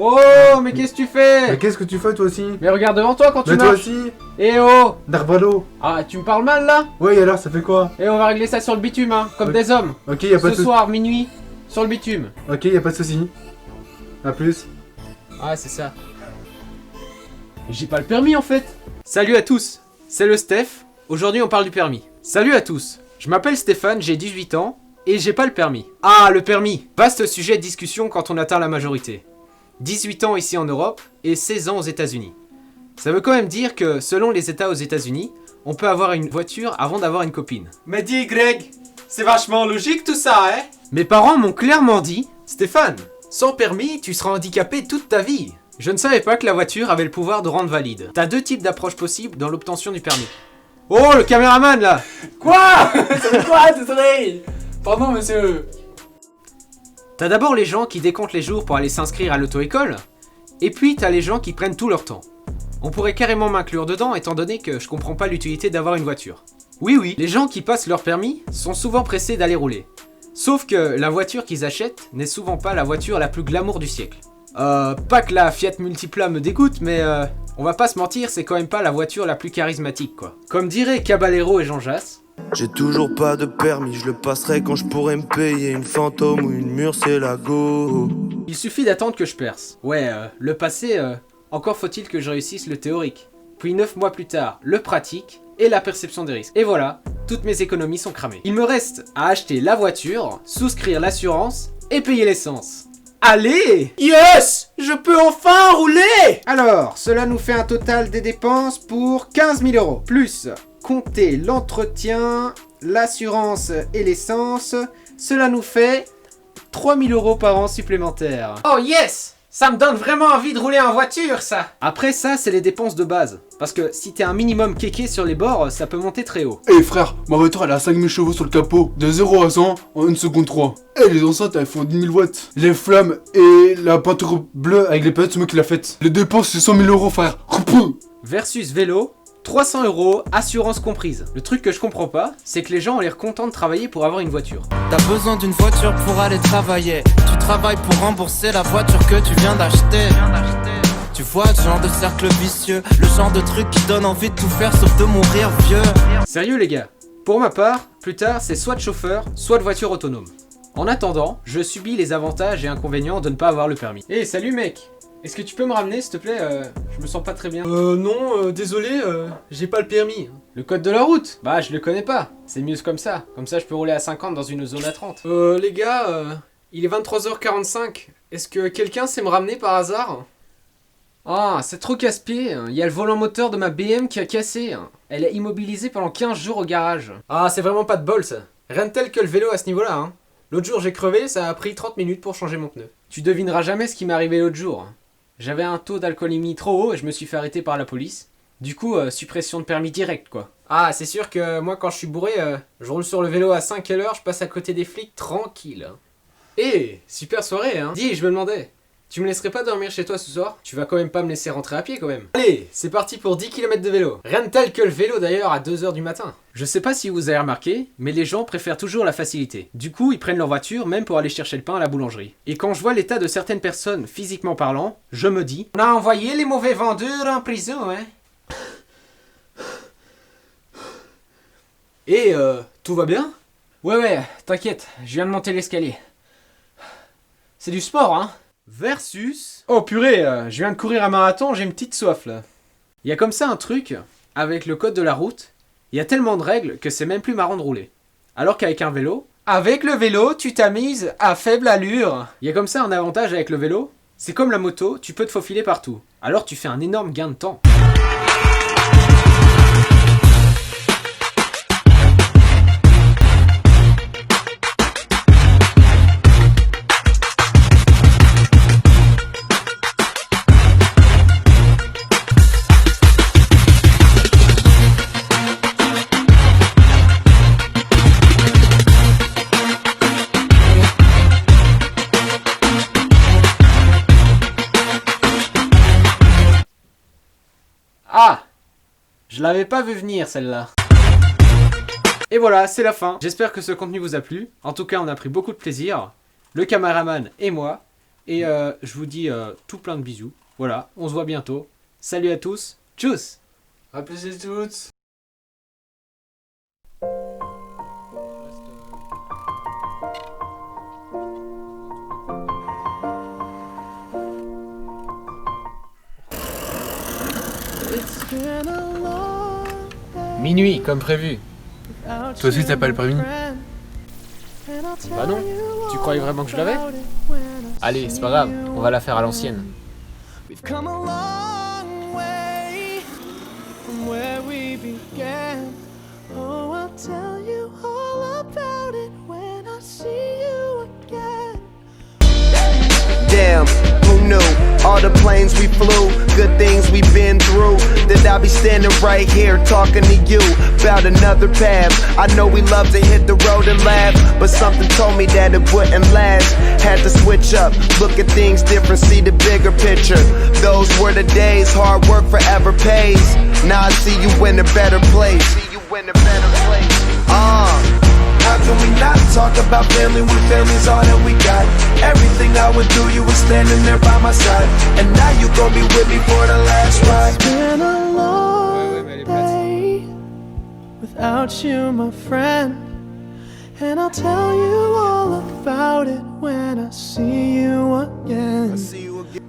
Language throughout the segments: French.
Oh, mais qu'est-ce que tu fais? Mais qu'est-ce que tu fais toi aussi? Mais regarde devant toi quand tu Mais toi marches. aussi? Eh oh! Darbalo. Ah, tu me parles mal là? Ouais, et alors ça fait quoi? Et on va régler ça sur le bitume, hein, comme Ok. des hommes. Ok, y a pas de Ce soucis. soir, minuit, sur le bitume. Ok, y a pas de soucis. A plus. Ah, c'est ça. J'ai pas le permis en fait. Salut à tous, c'est le Steph. Aujourd'hui, on parle du permis. Salut à tous, je m'appelle Stéphane, j'ai 18 ans et j'ai pas le permis. Ah, le permis. Vaste sujet de discussion quand on atteint la majorité. 18 ans ici en Europe et 16 ans aux États-Unis. Ça veut quand même dire que selon les États aux États-Unis, on peut avoir une voiture avant d'avoir une copine. Mais dis Greg, c'est vachement logique tout ça, hein? Mes parents m'ont clairement dit « Stéphane, sans permis, tu seras handicapé toute ta vie ». Je ne savais pas que la voiture avait le pouvoir de rendre valide. T'as deux types d'approches possibles dans l'obtention du permis. Oh, le caméraman là! Quoi? Ça fait quoi, désolé? Pardon monsieur. T'as d'abord les gens qui décomptent les jours pour aller s'inscrire à l'auto-école, et puis t'as les gens qui prennent tout leur temps. On pourrait carrément m'inclure dedans étant donné que je comprends pas l'utilité d'avoir une voiture. Oui, les gens qui passent leur permis sont souvent pressés d'aller rouler. Sauf que la voiture qu'ils achètent n'est souvent pas la voiture la plus glamour du siècle. Pas que la Fiat Multipla me dégoûte, mais on va pas se mentir, c'est quand même pas la voiture la plus charismatique quoi. Comme diraient Caballero et Jean Jass. J'ai toujours pas de permis, je le passerai quand je pourrai me payer une fantôme ou une murciélago. Il suffit d'attendre que je perce. Ouais, le passé, encore faut-il que je réussisse le théorique. Puis 9 mois plus tard, le pratique et la perception des risques. Et voilà, toutes mes économies sont cramées. Il me reste à acheter la voiture, souscrire l'assurance et payer l'essence. Allez! Yes! Je peux enfin rouler! Alors, cela nous fait un total des dépenses pour 15 000 euros. Plus compter l'entretien, l'assurance et l'essence, cela nous fait 3 000 euros par an supplémentaires. Oh yes! Ça me donne vraiment envie de rouler en voiture, ça! Après ça, c'est les dépenses de base. Parce que si t'es un minimum kéké sur les bords, ça peut monter très haut. Eh frère, ma voiture elle a 5000 chevaux sur le capot, de 0 à 100 en 1 seconde 3. Eh les enceintes elles font 10 000 watts. Les flammes et la peinture bleue avec les paillettes c'est moi qui l'a faite. Les dépenses c'est 100 000 euros frère. Versus vélo, 300 euros, assurance comprise. Le truc que je comprends pas, c'est que les gens ont l'air contents de travailler pour avoir une voiture. T'as besoin d'une voiture pour aller travailler. Tu travailles pour rembourser la voiture que tu viens d'acheter. Tu vois ce genre de cercle vicieux, le genre de truc qui donne envie de tout faire sauf de mourir vieux. Sérieux les gars, pour ma part, plus tard c'est soit de chauffeur, soit de voiture autonome. En attendant, je subis les avantages et inconvénients de ne pas avoir le permis. Eh salut mec, est-ce que tu peux me ramener s'il te plaît? Je me sens pas très bien. Non, désolé, j'ai pas le permis. Le code de la route? Bah je le connais pas, c'est mieux comme ça je peux rouler à 50 dans une zone à 30. Les gars, il est 23h45. Est-ce que quelqu'un sait me ramener par hasard? Ah, c'est trop casse-pied, il y a le volant moteur de ma BM qui a cassé. Elle est immobilisée pendant 15 jours au garage. Ah, c'est vraiment pas de bol ça. Rien de tel que le vélo à ce niveau-là, hein. L'autre jour j'ai crevé, ça a pris 30 minutes pour changer mon pneu. Tu devineras jamais ce qui m'est arrivé l'autre jour. J'avais un taux d'alcoolémie trop haut et je me suis fait arrêter par la police. Du coup, suppression de permis direct quoi. Ah, c'est sûr que moi quand je suis bourré, je roule sur le vélo à 5 à l'heure, je passe à côté des flics tranquille. Eh, super soirée hein. Dis, je me demandais, tu me laisserais pas dormir chez toi ce soir? Tu vas quand même pas me laisser rentrer à pied quand même. Allez, c'est parti pour 10 km de vélo. Rien de tel que le vélo d'ailleurs à 2h du matin. Je sais pas si vous avez remarqué, mais les gens préfèrent toujours la facilité. Du coup, ils prennent leur voiture même pour aller chercher le pain à la boulangerie. Et quand je vois l'état de certaines personnes, physiquement parlant, je me dis... On a envoyé les mauvais vendeurs en prison, hein. Et tout va bien? Ouais, t'inquiète, je viens de monter l'escalier. C'est du sport, hein? Versus... Oh purée, je viens de courir un marathon, j'ai une petite soif là. Il y a comme ça un truc, avec le code de la route, il y a tellement de règles que c'est même plus marrant de rouler. Alors qu'avec un vélo... Avec le vélo, tu t'amuses à faible allure. Il y a comme ça un avantage avec le vélo, c'est comme la moto, tu peux te faufiler partout. Alors tu fais un énorme gain de temps. Ah! Je l'avais pas vu venir celle-là. Et voilà, c'est la fin. J'espère que ce contenu vous a plu. En tout cas, on a pris beaucoup de plaisir. Le caméraman et moi. Et je vous dis tout plein de bisous. Voilà, on se voit bientôt. Salut à tous. Tchuss. A plus et toutes. Minuit, comme prévu. Toi aussi, t'as pas le permis? Bah non, tu croyais vraiment que je l'avais? Allez, c'est pas grave, on va la faire à l'ancienne. We've come a long way from where we began. Oh, I'll tell you all about it when I see you again. Damn, who knew? All the planes we flew, good things we've been through. That I'll be standing right here talking to you about another path. I know we love to hit the road and laugh, but something told me that it wouldn't last. Had to switch up, look at things different, see the bigger picture. Those were the days, hard work forever pays. Now I see you in a better place. How can we not talk about family when family's all that we got? Everything I would do, you were standing there by my side. And now you gon' be with me for the last ride. It's been a long day without you, my friend. And I'll tell you all about it when I see you again. See you again.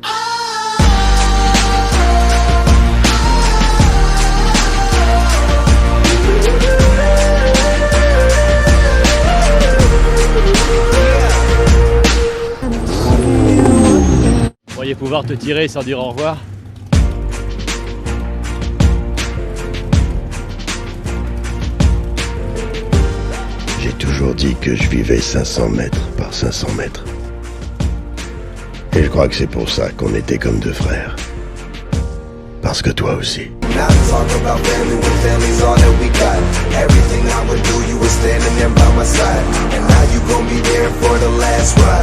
Croyez pouvoir te tirer sans dire au revoir? J'ai toujours dit que je vivais 500 mètres par 500 mètres. Et je crois que c'est pour ça qu'on était comme deux frères. Parce que toi aussi. Now talk about family when family's all that we got. Everything I would do, you were standing there by my side. And now you gon' be there for the last ride.